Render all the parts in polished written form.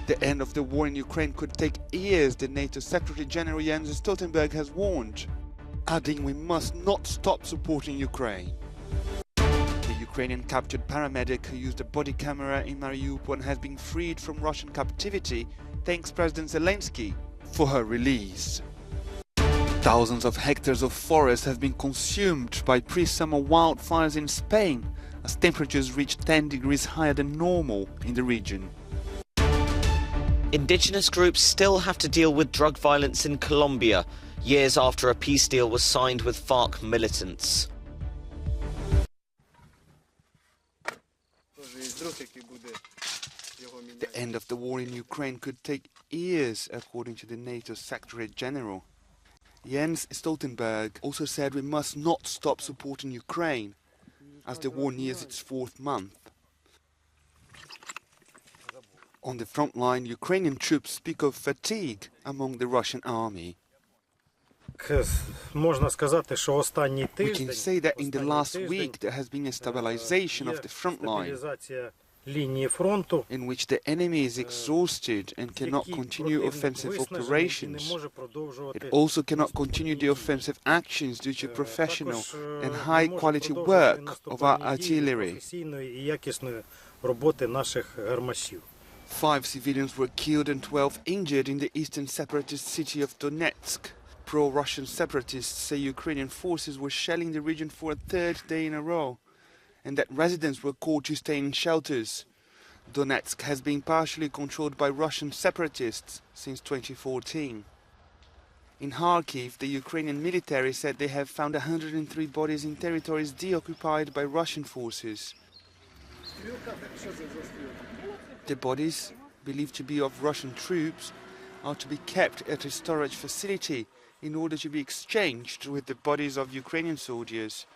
The end of the war in Ukraine could take years, the NATO Secretary General Jens Stoltenberg has warned, adding we must not stop supporting Ukraine. The Ukrainian captured paramedic who used a body camera in Mariupol and has been freed from Russian captivity thanks President Zelensky for her release. Thousands of hectares of forest have been consumed by pre-summer wildfires in Spain as temperatures reach 10 degrees higher than normal in the region. Indigenous groups still have to deal with drug violence in Colombia, years after a peace deal was signed with FARC militants. The end of the war in Ukraine could take years, according to the NATO Secretary General. Jens Stoltenberg also said we must not stop supporting Ukraine as the war nears its fourth month. On the front line, Ukrainian troops speak of fatigue among the Russian army. We can say that in the last week there has been a stabilization of the front line, in which the enemy is exhausted and cannot continue offensive operations. It also cannot continue the offensive actions due to professional and high-quality work of our artillery. 5 civilians were killed and 12 injured in the eastern separatist city of Donetsk. Pro-Russian separatists say Ukrainian forces were shelling the region for a third day in a row, and that residents were called to stay in shelters. Donetsk has been partially controlled by Russian separatists since 2014. In Kharkiv, the Ukrainian military said they have found 103 bodies in territories deoccupied by Russian forces. The bodies, believed to be of Russian troops, are to be kept at a storage facility in order to be exchanged with the bodies of Ukrainian soldiers.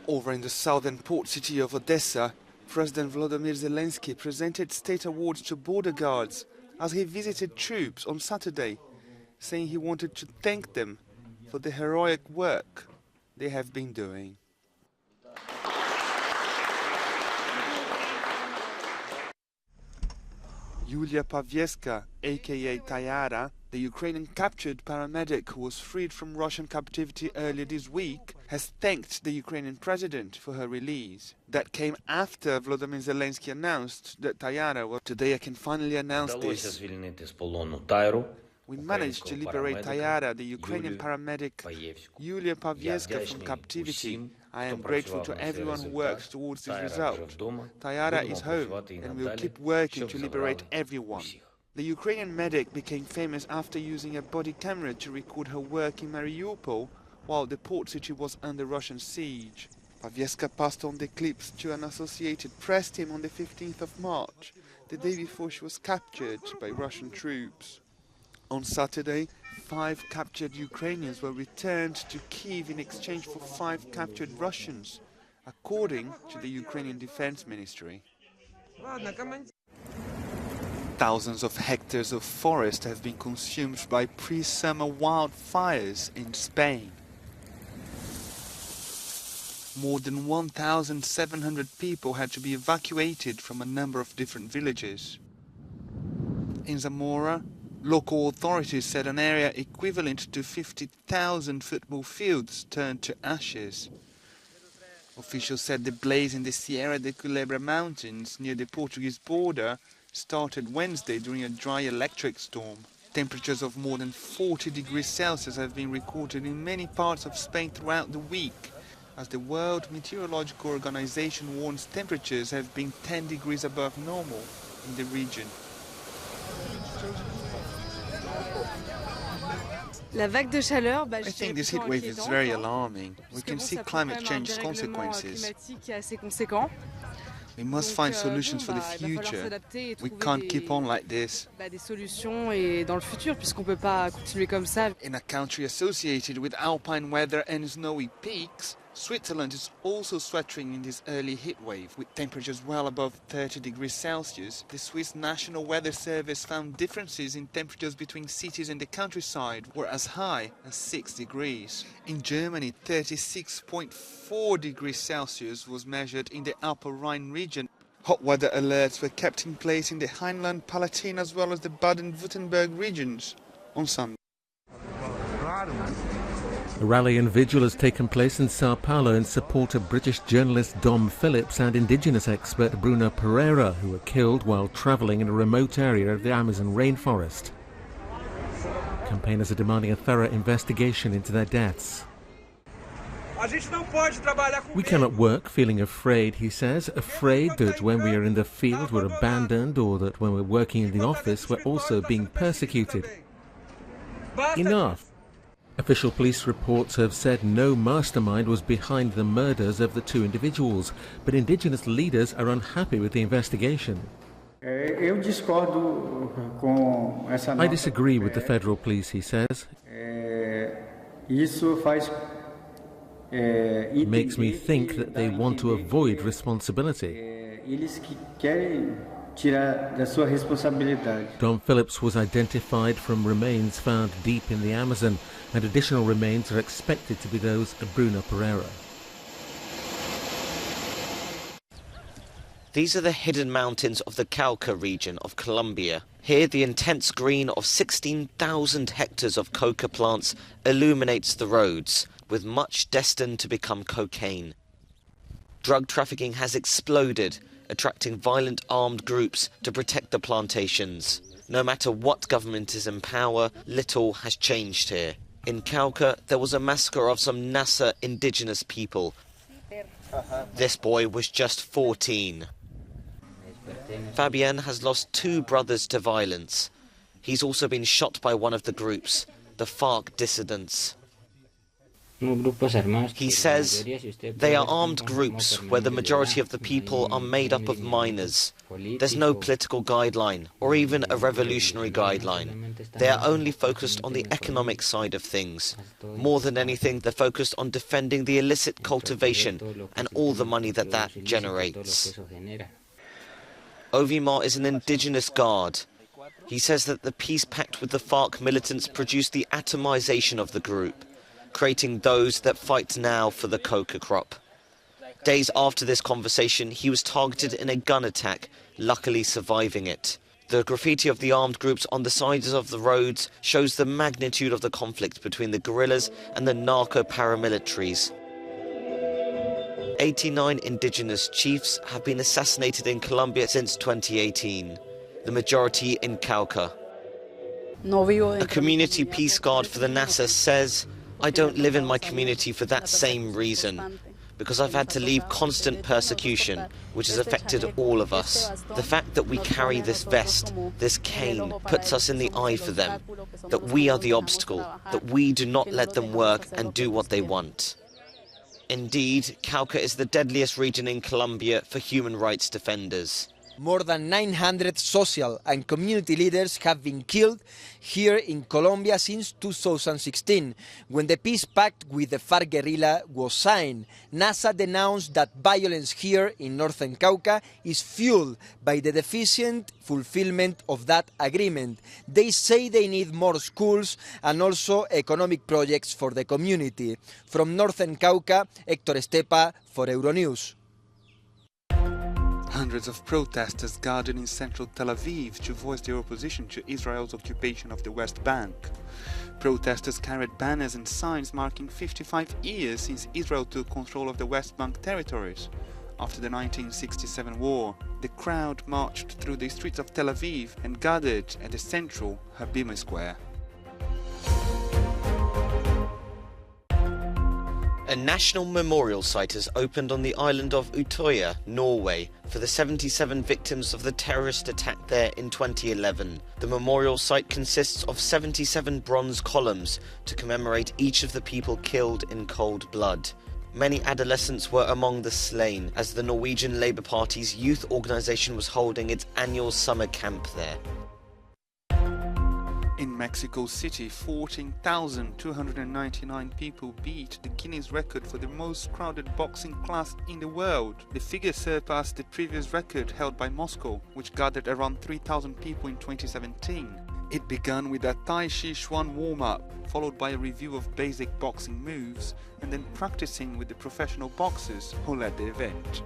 Over in the southern port city of Odessa, President Volodymyr Zelensky presented state awards to border guards as he visited troops on Saturday, saying he wanted to thank them for the heroic work they have been doing. Yulia Pawieska, aka Tayara, the Ukrainian captured paramedic who was freed from Russian captivity earlier this week, has thanked the Ukrainian president for her release. That came after Volodymyr Zelensky announced that Tayara was... Today I can finally announce this. We managed to liberate Tayara, the Ukrainian paramedic Yulia Pawieska, from captivity. I am grateful to everyone who worked towards this result. Tayara is home and will keep working to liberate everyone. The Ukrainian medic became famous after using a body camera to record her work in Mariupol while the port city was under Russian siege. Pawieska passed on the clips to an Associated Press team on the 15th of March, the day before she was captured by Russian troops. On Saturday, 5 captured Ukrainians were returned to Kyiv in exchange for 5 captured Russians, according to the Ukrainian Defense Ministry. Thousands of hectares of forest have been consumed by pre-summer wildfires in Spain. More than 1,700 people had to be evacuated from a number of different villages. In Zamora, local authorities said an area equivalent to 50,000 football fields turned to ashes. Officials said the blaze in the Sierra de Culebra mountains near the Portuguese border started Wednesday during a dry electric storm. Temperatures of more than 40 degrees Celsius have been recorded in many parts of Spain throughout the week, as the World Meteorological Organization warns temperatures have been 10 degrees above normal in the region. I think this heat wave is very alarming. We can see climate change consequences. We must find solutions for the future. We can't keep on like this. In a country associated with alpine weather and snowy peaks, Switzerland is also sweltering in this early heat wave, with temperatures well above 30 degrees Celsius. The Swiss National Weather Service found differences in temperatures between cities and the countryside were as high as 6 degrees. In Germany, 36.4 degrees Celsius was measured in the Upper Rhine region. Hot weather alerts were kept in place in the Heinland-Palatin as well as the Baden-Württemberg regions on Sunday. A rally and vigil has taken place in Sao Paulo in support of British journalist Dom Phillips and indigenous expert Bruno Pereira, who were killed while travelling in a remote area of the Amazon rainforest. Campaigners are demanding a thorough investigation into their deaths. We cannot work feeling afraid, he says, afraid that when we are in the field we're abandoned, or that when we're working in the office we're also being persecuted. Enough. Official police reports have said no mastermind was behind the murders of the two individuals, but indigenous leaders are unhappy with the investigation. I disagree with the federal police, he says. It makes me think that they want to avoid responsibility. Dom Phillips was identified from remains found deep in the Amazon, and additional remains are expected to be those of Bruno Pereira. These are the hidden mountains of the Cauca region of Colombia. Here, the intense green of 16,000 hectares of coca plants illuminates the roads, with much destined to become cocaine. Drug trafficking has exploded, attracting violent armed groups to protect the plantations. No matter what government is in power, little has changed here. In Cauca, there was a massacre of some Nasa indigenous people. This boy was just 14. Fabian has lost 2 brothers to violence. He's also been shot by one of the groups, the FARC dissidents. He says they are armed groups where the majority of the people are made up of minors. There's no political guideline or even a revolutionary guideline. They are only focused on the economic side of things. More than anything, they're focused on defending the illicit cultivation and all the money that that generates. Ovimar is an indigenous guard. He says that the peace pact with the FARC militants produced the atomization of the group, creating those that fight now for the coca crop. Days after this conversation, he was targeted in a gun attack, luckily surviving it. The graffiti of the armed groups on the sides of the roads shows the magnitude of the conflict between the guerrillas and the narco-paramilitaries. 89 indigenous chiefs have been assassinated in Colombia since 2018, the majority in Cauca. A community peace guard for the NASA says, "I don't live in my community for that same reason, because I've had to leave constant persecution, which has affected all of us. The fact that we carry this vest, this cane, puts us in the eye for them, that we are the obstacle, that we do not let them work and do what they want." Indeed, Cauca is the deadliest region in Colombia for human rights defenders. More than 900 social and community leaders have been killed here in Colombia since 2016, when the peace pact with the FARC guerrilla was signed. NASA denounced that violence here in northern Cauca is fueled by the deficient fulfillment of that agreement. They say they need more schools and also economic projects for the community. From northern Cauca, Héctor Estepa for Euronews. Hundreds of protesters gathered in central Tel Aviv to voice their opposition to Israel's occupation of the West Bank. Protesters carried banners and signs marking 55 years since Israel took control of the West Bank territories. After the 1967 war, the crowd marched through the streets of Tel Aviv and gathered at the central Habima Square. A national memorial site has opened on the island of Utøya, Norway, for the 77 victims of the terrorist attack there in 2011. The memorial site consists of 77 bronze columns to commemorate each of the people killed in cold blood. Many adolescents were among the slain, as the Norwegian Labour Party's youth organisation was holding its annual summer camp there. In Mexico City, 14,299 people beat the Guinness record for the most crowded boxing class in the world. The figure surpassed the previous record held by Moscow, which gathered around 3,000 people in 2017. It began with a Tai Chi Chuan warm-up, followed by a review of basic boxing moves, and then practicing with the professional boxers who led the event.